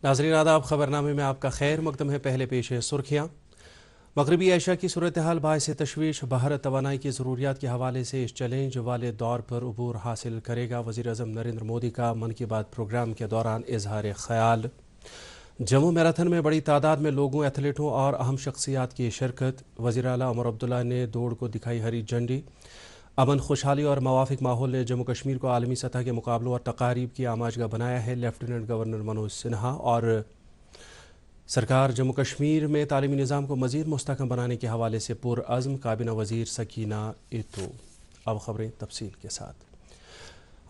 नाज़रीन आदाब, खबरनामे में आपका खैर मकदम है। पहले पेश है सुर्खियाँ। मगरबी एशिया की सूरत हाल बायस तशवीश, भारत तवानाई की ज़रूरियात के हवाले से इस चैलेंज वाले दौर पर अबूर हासिल करेगा। वज़ीर आज़म नरेंद्र मोदी का मन की बात प्रोग्राम के दौरान इजहार ख्याल। जम्मू मैराथन में बड़ी तादाद में लोगों, एथलीटों और अहम शख्सियात की शिरकत। वज़ीर आला उमर अब्दुल्ला ने दौड़ को दिखाई हरी झंडी। अमन, खुशहाली और मवाफिक माहौल ने जम्मू कश्मीर को आलमी सतह के मुकाबलों और तकारीब की आमाजगा बनाया है। लेफ्टिनेंट गवर्नर मनोज सिन्हा और सरकार जम्मू कश्मीर में तालीमी निज़ाम को मज़ीद मुस्तहकम बनाने के हवाले से पुरअज़्म। काबीना वज़ीर सकीना इतो। अब खबरें तफसील के साथ।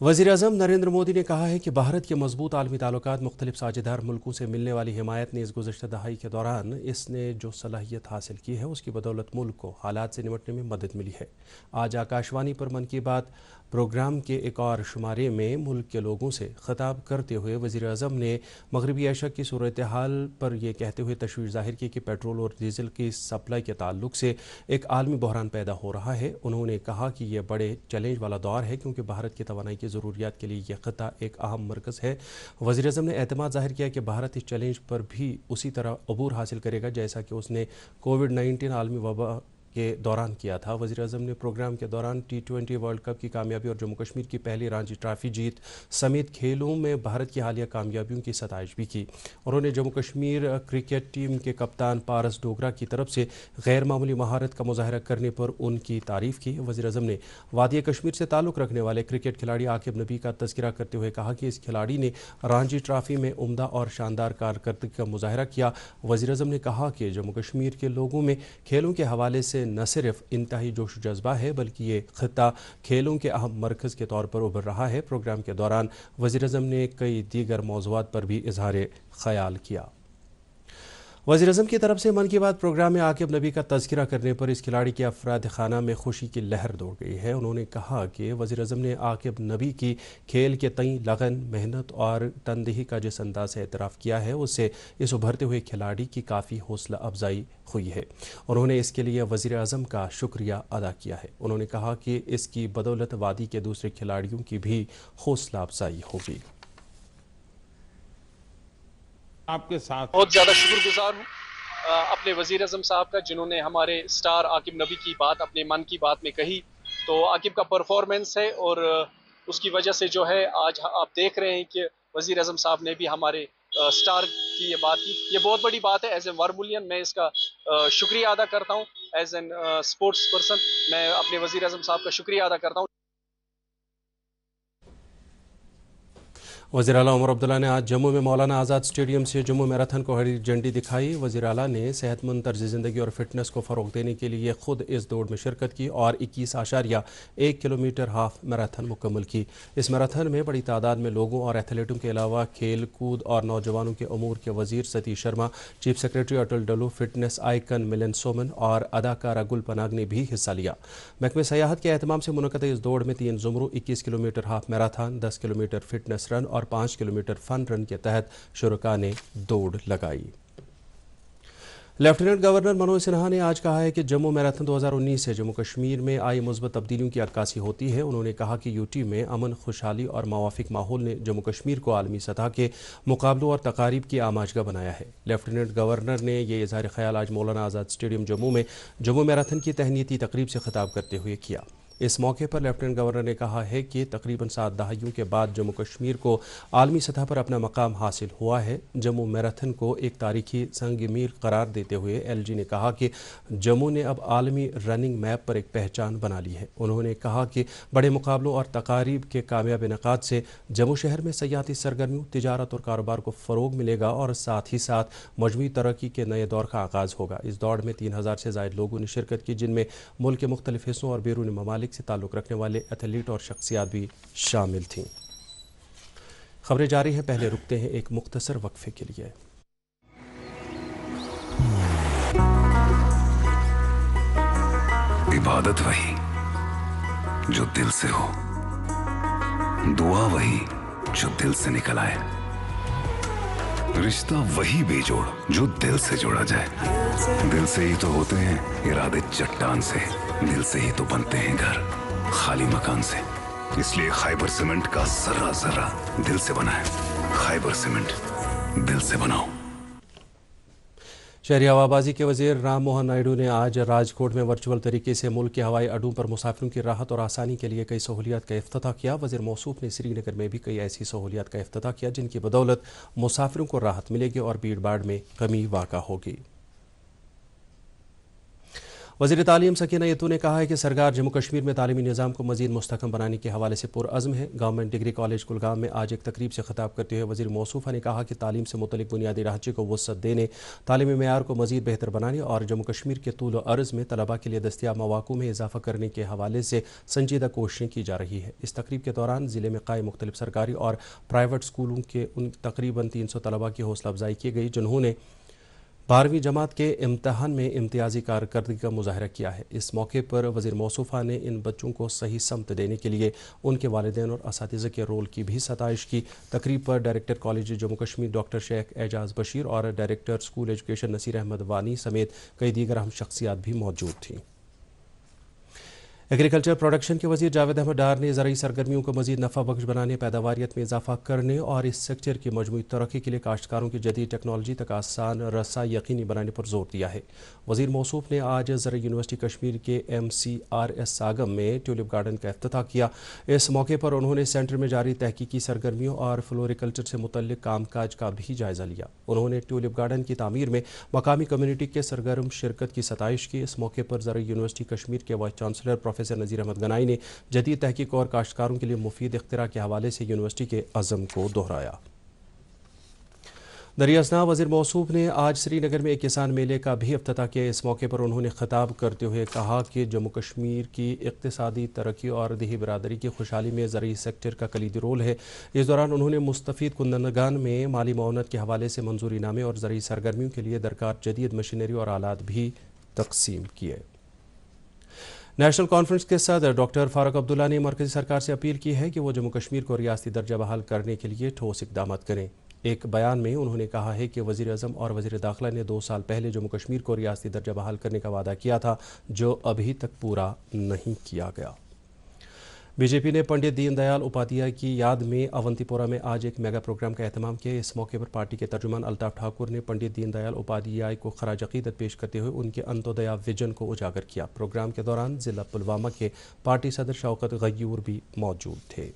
वज़ीर आज़म नरेंद्र मोदी ने कहा है कि भारत के मजबूत आलमी ताल्लुकात, मुख्तलिफ साझेदार मुल्कों से मिलने वाली हिमायत ने इस गुज़श्ता दहाई के दौरान इसने जो सलाहियत हासिल की है उसकी बदौलत मुल्क को हालात से निपटने में मदद मिली है। आज आकाशवाणी पर मन की बात प्रोग्राम के एक और शुमारे में मुल्क के लोगों से खिताब करते हुए वज़ीर आज़म ने मगरबी एशिया की सूरत हाल पर यह कहते हुए तशवीश ज़ाहिर की कि पेट्रोल और डीजल की सप्लाई के ताल्लुक से एक आलमी बहरान पैदा हो रहा है। उन्होंने कहा कि यह बड़े चैलेंज वाला दौर है क्योंकि भारत की तवानाई की ज़रूरियात के लिए यह ख़िता एक अहम मरकज़ है। वज़ीर आज़म ने एतमाद ज़ाहिर किया कि भारत इस चैलेंज पर भी उसी तरह अबूर हासिल करेगा जैसा कि उसने कोविड-19 आलमी वबा के दौरान किया था। वज़ीर आज़म ने प्रोग्राम के दौरान T20 वर्ल्ड कप की कामयाबी और जम्मू कश्मीर की पहली रणजी ट्रॉफी जीत समेत खेलों में भारत की हालिया कामयाबियों की सताइश भी की। उन्होंने जम्मू कश्मीर क्रिकेट टीम के कप्तान पारस डोगरा की तरफ से गैर मामूली महारत का मुजाहरा करने पर उनकी तारीफ़ की। वज़ीर आज़म ने वादी कश्मीर से ताल्लुक़ रखने वाले क्रिकेट खिलाड़ी आकिब नबी का तज़किरा करते हुए कहा कि इस खिलाड़ी ने रणजी ट्रॉफी में उम्दा और शानदार कारकर्दगी का मुजाहरा किया। वज़ीर आज़म ने कहा कि जम्मू कश्मीर के लोगों में खेलों के हवाले से न सिर्फ इंतहाई जोश जज्बा है बल्कि ये खित्ता खेलों के अहम मरकज़ के तौर पर उभर रहा है। प्रोग्राम के दौरान वज़ीर आज़म ने कई दीगर मौज़ूआत पर भी इजहार ख्याल किया। वज़ीर आज़म की तरफ से मन की बात प्रोग्राम में आकिब नबी का तज़किरा करने पर इस खिलाड़ी के अफराद खाना में खुशी की लहर दौड़ गई है। उन्होंने कहा कि वज़ीर आज़म ने आकिब नबी की खेल के तई लगन, मेहनत और तनदेही का जिस अंदाज से एतराफ़ किया है उससे इस उभरते हुए खिलाड़ी की काफ़ी हौसला अफजाई हुई है। उन्होंने इसके लिए वज़ीर आज़म का शुक्रिया अदा किया है। उन्होंने कहा कि इसकी बदौलत वादी के दूसरे खिलाड़ियों की भी हौसला अफजाई होगी। आपके साथ बहुत ज़्यादा शुक्रगुजार हूँ अपने वज़ीर आज़म साहब का, जिन्होंने हमारे स्टार आकिब नबी की बात अपने मन की बात में कही। तो आकिब का परफॉर्मेंस है और उसकी वजह से जो है आज आप देख रहे हैं कि वज़ीर आज़म साहब ने भी हमारे स्टार की ये बात की। ये बहुत बड़ी बात है। एज ए वर्मुलियन मैं इसका शुक्रिया अदा करता हूँ। एज एन स्पोर्ट्स पर्सन मैं अपने वज़ीर आज़म साहब का शुक्रिया अदा करता हूँ। वज़ीर आला उमर अब्दुल्ला ने आज जम्मू में मौलाना आज़ाद स्टेडियम से जम्मू मैराथन को हरी झंडी दिखाई। वज़ीर आला ने सेहतमंद तर्ज ज़िंदगी और फिटनेस को फ़रोग़ देने के लिए ख़ुद इस दौड़ में शिरकत की और 21.1 किलोमीटर हाफ मैराथन मुकम्मल की। इस मैराथन में बड़ी तादाद में लोगों और एथलीटों के अलावा खेल कूद और नौजवानों के अमूर के वज़ीर सतीश शर्मा, चीफ सेक्रेटरी अटल डल्लू, फिटनेस आइकन मिलन सोमन और अदाकारा गुल पनाग ने भी हिस्सा लिया। महकमे सयाहत के एहतमाम से मुनक़द इस दौड़ में 3 ज़ुमरू, 21 kilometre half marathon, 10 kilometre fitness run और 5 किलोमीटर फन रन के तहत शुरका ने दौड़ लगाई। लेफ्टिनेंट गवर्नर मनोज सिन्हा ने आज कहा है कि जम्मू मैराथन 2019 से जम्मू कश्मीर में आई मुस्बत तब्दीलियों की अक्कासी होती है। उन्होंने कहा कि यूटी में अमन, खुशहाली और मवाफिक माहौल ने जम्मू कश्मीर को आलमी सतह के मुकाबलों और तकारीब की आमाजगा बनाया है। लेफ्टिनेंट गवर्नर ने यह इज़हार ख्याल आज मौलाना आज़ाद स्टेडियम जम्मू में जम्मू मैराथन की तहनीती तकरीब से खिताब करते हुए किया। इस मौके पर लेफ्टिनेंट गवर्नर ने कहा है कि तकरीबन 7 दहाइयों के बाद जम्मू कश्मीर को आलमी सतह पर अपना मकाम हासिल हुआ है। जम्मू मैराथन को एक तारीखी संग मील करार देते हुए LG ने कहा कि जम्मू ने अब आलमी रनिंग मैप पर एक पहचान बना ली है। उन्होंने कहा कि बड़े मुकाबलों और तकारीब के कामयाब इनेकाद से जम्मू शहर में सयाहती सरगर्मियों, तिजारत और कारोबार को फ़रोग़ मिलेगा और साथ ही साथ मजमूई तरक्की के नए दौर का आगाज़ होगा। इस दौड़ में 3000 से ज़ायद लोगों ने शिरकत की, जिनमें मुल्क के मुख्तलिफ हिस्सों और बैरून ममालिक से ताल्लुक़ रखने वाले एथलीट और शख्सियात भी शामिल थीं। खबरें जारी हैं, पहले रुकते हैं एक मुख्तसर वक्फे के लिए। इबादत वही जो दिल से हो, दुआ वही जो दिल से निकल आए, रिश्ता वही बेजोड़ जो दिल से जोड़ा जाए। दिल से ही तो होते हैं इरादे चट्टान से, दिल से ही तो बनते हैं घर खाली मकान से। इसलिए खैबर सीमेंट का जर्रा जर्रा दिल से बना है। खैबर सीमेंट, दिल से बनाओ। शहरी हवाबाजी के वजीर राम मोहन नायडू ने आज राजकोट में वर्चुअल तरीके से मुल्क के हवाई अड्डों पर मुसाफिरों की राहत और आसानी के लिए कई सहूलियात का इफ्तिताह किया। वजीर मौसूफ ने श्रीनगर में भी कई ऐसी सहूलियात का इफ्तिताह किया जिनकी बदौलत मुसाफिरों को राहत मिलेगी और भीड़ भाड़ में कमी वाक़ा होगी। वज़ीर तालीम सकीना यतू ने कहा है कि सरकार जम्मू कश्मीर में तालीमी निज़ाम को मज़ीद मुस्तहकम बनाने के हवाले से पुरअज़्म है। गवर्नमेंट डिग्री कॉलेज कुलगाम में आज एक तकरीब से खिताब करते हुए वज़ीर मौसूफ़ा ने कहा कि तालीम से मुतल्लिक़ बुनियादी ढांचे को वुसअत देने, तालीमी मेयार को मज़ीद बेहतर बनाने और जम्मू कश्मीर के तूल व अर्ज़ में तलबा के लिए दस्तियाब मौक़ों में इजाफ़ा करने के हवाले से संजीदा कोशिशें की जा रही है। इस तकरीब के दौरान ज़िले में क़ायम मुख्तलिफ़ सरकारी और प्राइवेट स्कूलों के उन तकरीबन 300 तलबा की हौसला अफजाई की गई जिन्होंने 12वीं जमात के इम्तहान में इम्तियाजी कारकर्दगी का मुजाहरा किया है। इस मौके पर वज़ीर मौसूफ़ा ने इन बच्चों को सही समत देने के लिए उनके वालिदैन और असातिज़ा के रोल की भी सताइश की। तकरीब पर director college Jammu Kashmir doctor Sheikh Ejaz Bashir और director school education Nasir Ahmad Wani समेत कई दीगर अहम शख्सियात भी मौजूद थीं। एग्रीकल्चर प्रोडक्शन के वज़ीर जावेद अहमद डार ने ज़राई सरगर्मियों को मज़ीद नफ़ा बख्श बनाने, पैदावारियत में इजाफा करने और इस सेक्टर की मजमूई तरक्की के लिए काश्तकारों की जदीद टेक्नोलॉजी तक आसान रसाई यकीनी बनाने पर जोर दिया है। वज़ीर मौसूफ़ ने आज ज़राई यूनिवर्सिटी कश्मीर के MCRS सागम में ट्यूलिप गार्डन का इफ्तिताह किया। इस मौके पर उन्होंने सेंटर में जारी तहकीकी सरगर्मियों और फ्लोरिकल्चर से मुतल्लिक़ कामकाज का भी जायज़ा लिया। उन्होंने ट्यूलिप गार्डन की तामीर में मकामी कम्यूनिटी के सरगर्म शिरकत की सताइश की। इस मौके पर ज़राई यूनिवर्सिटी कश्मीर के वाइस चांसलर प्रोफेसर नज़ीर अहमद गनाई ने जदीद तहकीक और काश्तकारों के लिए मुफीद इख्तिरा के हवाले से यूनिवर्सिटी के अज़म को दोहराया। दरियासना वज़ीर मौसूफ़ ने आज श्रीनगर में एक किसान मेले का भी इफ्तिताह किया। इस मौके पर उन्होंने खिताब करते हुए कहा कि जम्मू कश्मीर की इक़्तिसादी तरक्की और देही बरादरी की खुशहाली में ज़राई सेक्टर का कलीदी रोल है। इस दौरान उन्होंने मुस्तफ़ीद कुंदनगान में माली मौनत के हवाले से मंजूरी नामे और ज़राई सरगर्मियों के लिए दरकार जदीद मशीनरी और आलात भी तकसीम किए। नेशनल कॉन्फ्रेंस के सदर डॉक्टर फारूक अब्दुल्ला ने मरकज़ी सरकार से अपील की है कि वो जम्मू कश्मीर को रियासती दर्जा बहाल करने के लिए ठोस इक़दाम करें। एक बयान में उन्होंने कहा है कि वज़ीर आज़म और वज़ीर दाखिला ने 2 साल पहले जम्मू कश्मीर को रियासती दर्जा बहाल करने का वादा किया था, जो अभी तक पूरा नहीं किया गया। बीजेपी ने पंडित दीनदयाल उपाध्याय की याद में अवंतीपोरा में आज एक मेगा प्रोग्राम का एहतमाम किया। इस मौके पर पार्टी के तर्जुमान अल्ताफ़ ठाकुर ने पंडित दीनदयाल उपाध्याय को खराज अक़ीदत पेश करते हुए उनके अंत्योदया विजन को उजागर किया। प्रोग्राम के दौरान ज़िला पुलवामा के पार्टी सदर शौकत गयूर भी मौजूद थे।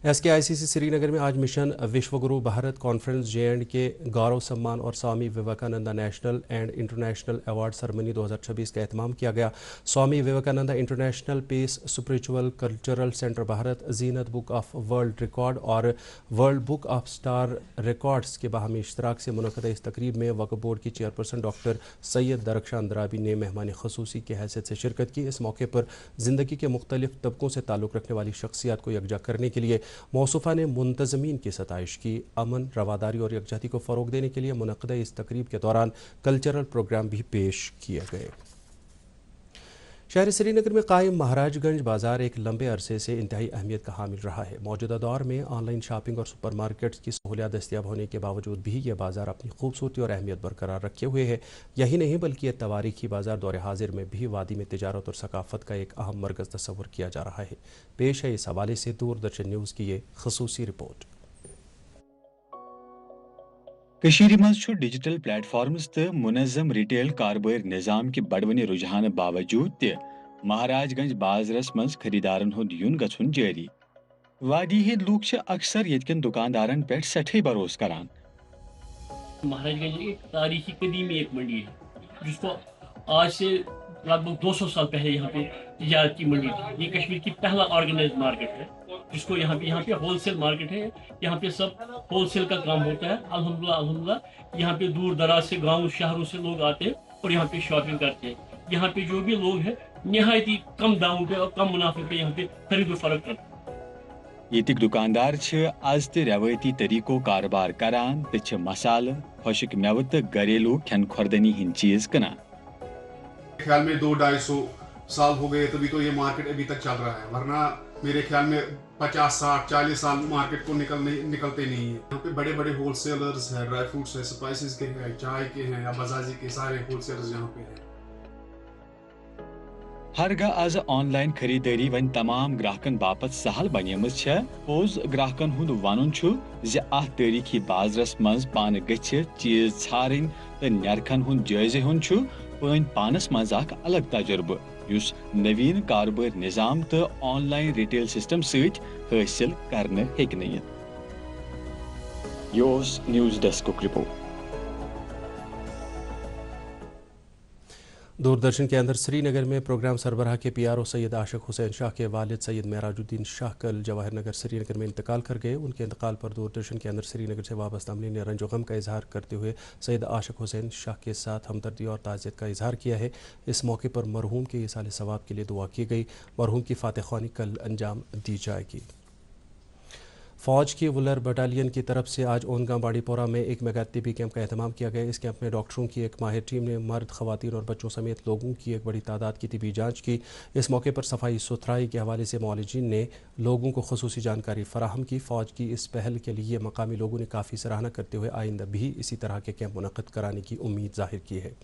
SKICC श्रीनगर में आज mission Vishwaguru Bharat conference JND के गौरव सम्मान और Swami Vivekananda national and international award ceremony 2026 का एहतमाम किया गया। Swami Vivekananda international peace spiritual cultural centre Bharat, जीनत बुक ऑफ वर्ल्ड रिकॉर्ड और world book of star records के बाहमी इश्तराक से मुनक़दा इस तकरीब में वक्फ़ बोर्ड की चेयरपर्सन डॉक्टर सैयद दरख्शान दराबी ने मेहमान ख़ुसूसी की हैसियत से शिरकत की। इस मौके पर ज़िंदगी के मुख्तलिफ तबकों से ताल्लुक़ रखने वाली शख्सियात को यकजा करने के लिए मौसूफ़ा ने मुंतज़मीन की सताइश की। अमन, रवादारी और यकजहती को फ़रोग़ देने के लिए मुनक़दा इस तकरीब के दौरान कल्चरल प्रोग्राम भी पेश किए गए। शहर श्रीनगर में कायम महाराजगंज बाज़ार एक लंबे अरसे से इंतहाई अहमियत का हामिल रहा है। मौजूदा दौर में ऑनलाइन शॉपिंग और सुपर मार्केट्स की सहूलियत दस्तियाब होने के बावजूद भी यह बाज़ार अपनी खूबसूरती और अहमियत बरकरार रखे हुए है। यही नहीं बल्कि यह तवारीखी बाज़ार दौर हाजिर में भी वादी में तिजारत और सकाफ़त का एक अहम मरकज़ तस्वुर किया जा रहा है। पेश है इस हवाले से दूरदर्शन न्यूज़ की ये ख़ुसूसी रिपोर्ट। कशीर मज डिजिटल प्लेटफॉर्म्स तो मुनज़म रिटेल कारोबार निज़ाम के बढ़वने रुझान बावजूद ते महाराजगंज बाज़रस मज खरीदारन हुंद युन गछुन जारी। वादी हिंद लूक अक्सर यतकन दुकानदारन पे सठे भरोस करान। महाराजगंज एक तारीखी कदीमी एक मंडी है जिसको आज से लगभग 200 साल पहले यहाँ पे तजारत की मंडी थी। ये कश्मीर की पहला ऑर्गेनाइज मार्केट है जिसको यहाँ पे होलसेल मार्केट है। यहाँ पे सब होलसेल का काम होता है। अल्हम्दुलिल्लाह यहाँ पे दूर दराज से गाँव शहरों से लोग आते हैं और यहाँ पे शॉपिंग करते हैं। यहाँ पे जो भी लोग हैं निहायती कम दामों पे और कम मुनाफे पे यहाँ पे खरीदो फरोख्त करते हैं। येतिक दुकानदार आज ते रवायती तरीको कारोबार करान ते मसाल, खुशक मेव तो घरेलू खन खुर्दनी हिंद चीज कना। ख्याल में 200-250 साल हो गए तभी तो ये मार्केट अभी तक चल रहा है, वरना मेरे ख्याल में 50-60-40 साल मार्केट को निकलते नहीं है। यहाँ पे बड़े बड़े होलसेलर्स हैं, ड्राई फ्रूट्स है, स्पाइसेस के हैं, चाय के हैं या बजाजी के, सारे होलसेलर्स यहाँ पे हैं। हरगह आज ऑनलाइन खरीदारी वन तमाम ग्राहकन बापत सहल बनेमज छ पोज ग्राहकन हुंद वनुन छु जे अथ तारीखी बाजरस मज पान गछ चीज छारिन त नरखन हुंद जायजे हुन छु पन पानस मज अख अलग तजुर्बे युस नवीन कारोबार निजाम तो ऑनलाइन रिटेल सिस्टम सहित हासिल करने हेक नहीं। योस न्यूज़ डेस्क रिपोर्ट। दूरदर्शन के अंदर श्रीनगर में प्रोग्राम सरबराह के पीआरओ सैयद आशिक हुसैन शाह के वालिद सैयद मेराजुद्दीन शाह कल जवाहर नगर श्रीनगर में इंतकाल कर गए। उनके इंतकाल पर दूरदर्शन के अंदर श्रीनगर से वाबस्ता अमली ने रंजो गम का इजहार करते हुए सैयद आशिक हुसैन शाह के साथ हमदर्दी और ताज़ियत का इजहार किया है। इस मौके पर मरहूम के इसाले सवाब के लिए दुआ की गई। मरहूम की फातह ख्वानी कल अंजाम दी जाएगी। फ़ौज की वुलर बटालियन की तरफ से आज ओनगांव बाड़ीपोरा में एक मेगा तिबी कैंप का एहतमाम किया गया। इस कैंप में डॉक्टरों की एक माहिर टीम ने मर्द, ख़वातीन और बच्चों समेत लोगों की एक बड़ी तादाद की तिबी जांच की। इस मौके पर सफाई सुथराई के हवाले से मौलिजीन ने लोगों को खुसूसी जानकारी फराहम की। फ़ौज की इस पहल के लिए मकामी लोगों ने काफ़ी सराहना करते हुए आइंदा भी इसी तरह के कैंप मुनक़्क़िद कराने की उम्मीद ज़ाहिर की है।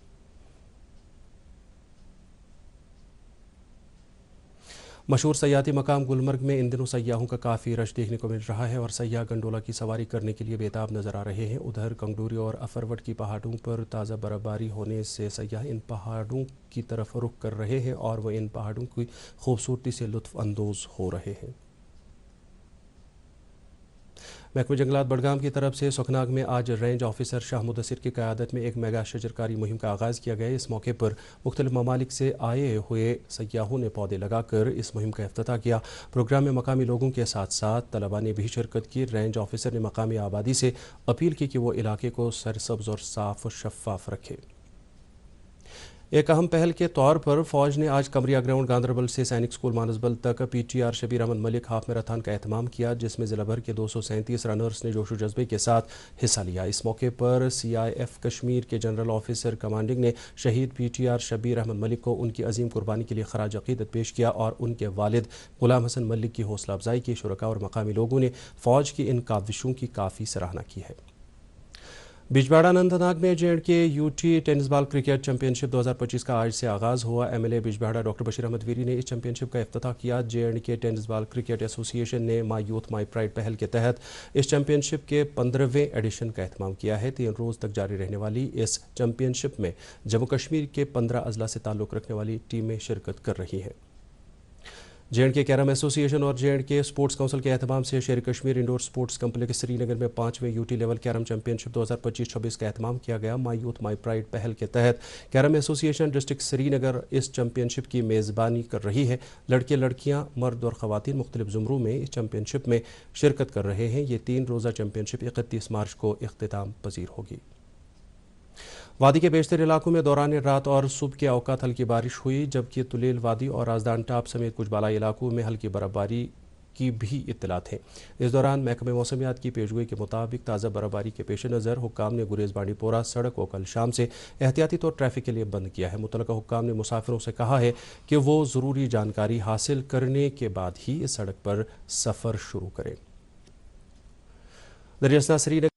मशहूर सयाती मकाम गुलमर्ग में इन दिनों सयाहों का काफ़ी रश देखने को मिल रहा है और सयाह गंडोला की सवारी करने के लिए बेताब नज़र आ रहे हैं। उधर कंगडूरी और अफरवट की पहाड़ों पर ताज़ा बर्फबारी होने से सयाह इन पहाड़ों की तरफ रुख कर रहे हैं और वह इन पहाड़ों की खूबसूरती से लुत्फ़ अंदोज़ हो रहे हैं। महकमा जंगलात बडगाम की तरफ से सुखनाग में आज रेंज ऑफिसर शाह मुदस्सिर की क़यादत में एक मेगा शजरकारी मुहिम का आगाज़ किया गया। इस मौके पर मुख्तलिफ ममालिक से आए हुए सयाहों ने पौधे लगाकर इस मुहिम का इफ्तिताह किया। प्रोग्राम में मकामी लोगों के साथ साथ तलबा ने भी शिरकत की। रेंज ऑफिसर ने मकामी आबादी से अपील की कि वो इलाके को सरसब्ज और साफ और शफाफ रखे। एक अहम पहल के तौर पर फ़ौज ने आज कमरिया ग्राउंड गांदरबल से सैनिक स्कूल मानसबल तक PTR Shabir Ahmad Malik half marathon का एहतमाम किया, जिसमें ज़िला भर के 237 रनर्स ने जोश व जज्बे के साथ हिस्सा लिया। इस मौके पर CIF कश्मीर के जनरल ऑफिसर कमांडिंग ने शहीद PTR शबीर अहमद मलिक को उनकी अजीम कुर्बानी के लिए खराज अकीदत पेश किया और उनके वालिद गुलाम हसन मलिक की हौसला अफजाई की। शुरका और मकामी लोगों ने फ़ौज की इन काविशों की काफ़ी सराहना की है। बिजबाड़ा अनंतनाग में JNK UT tennis ball cricket championship 2025 का आज से आगाज़ हुआ। MLA बिजबाड़ा डॉक्टर बशीर अहमद वीरी ने इस चैंपियनशिप का इफ्तिताह किया। JNK tennis ball cricket association ने माई यूथ माई प्राइड पहल के तहत इस चैंपियनशिप के 15वें एडिशन का एहतमाम किया है। 3 रोज़ तक जारी रहने वाली इस चैंपियनशिप में जम्मू कश्मीर के 15 अजला से ताल्लुक़ रखने वाली टीमें शिरकत कर रही हैं। JNK कैरम एसोसिएशन और JNK स्पोर्ट्स काउंसिल के एहतमाम से शेर Kashmir indoor sports complex Srinagar में 5वें UT लेवल कैरम चैंपियनशिप 2025-26 का एहतमाम किया गया। माई यूथ माई प्राइड पहल के तहत कैरम एसोसिएशन डिस्ट्रिक्ट श्रीनगर इस चैंपियनशिप की मेज़बानी कर रही है। लड़के लड़कियां, मर्द और ख़वातीन मुख्तलिफ ज़ुमरों में इस चैंपियनशिप में शिरकत कर रहे हैं। ये 3 रोज़ा चैंपियनशिप 31 मार्च को इख्तिताम पजीर होगी। वादी के बेशतर इलाकों में दौरान रात और सुबह के औकात हल्की बारिश हुई, जबकि तुलेल वादी और राजदान टाप समेत कुछ बालाई इलाकों में हल्की बर्फबारी की भी इत्तलात हैं। इस दौरान महकमे मौसमियात की पेशगोई के मुताबिक ताज़ा बर्फबारी के पेश नज़र हुक्काम ने गुरेज बाड़ीपोरा सड़क को कल शाम से एहतियाती तौर ट्रैफिक के लिए बंद किया है। मुतलका हुक्काम ने मुसाफिरों से कहा है कि वो ज़रूरी जानकारी हासिल करने के बाद ही इस सड़क पर सफ़र शुरू करें। दरियासना श्रीनगर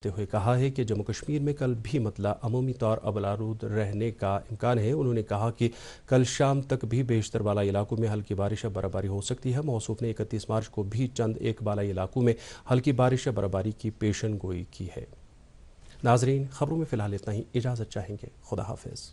हुए कहा है कि जम्मू कश्मीर में कल भी मतला अमूमी तौर अबलारूद रहने का इम्कान है। उन्होंने कहा कि कल शाम तक भी बेशतर बालाई इलाकों में हल्की बारिश या बर्फबारी हो सकती है। मौसूफ ने 31 मार्च को भी चंद एक बालाई इलाकों में हल्की बारिश या बर्फबारी की पेशन गोई की है। नाजरीन, खबरों में फ़िलहाल इतना ही। इजाज़त चाहेंगे। खुदा हाफिज़।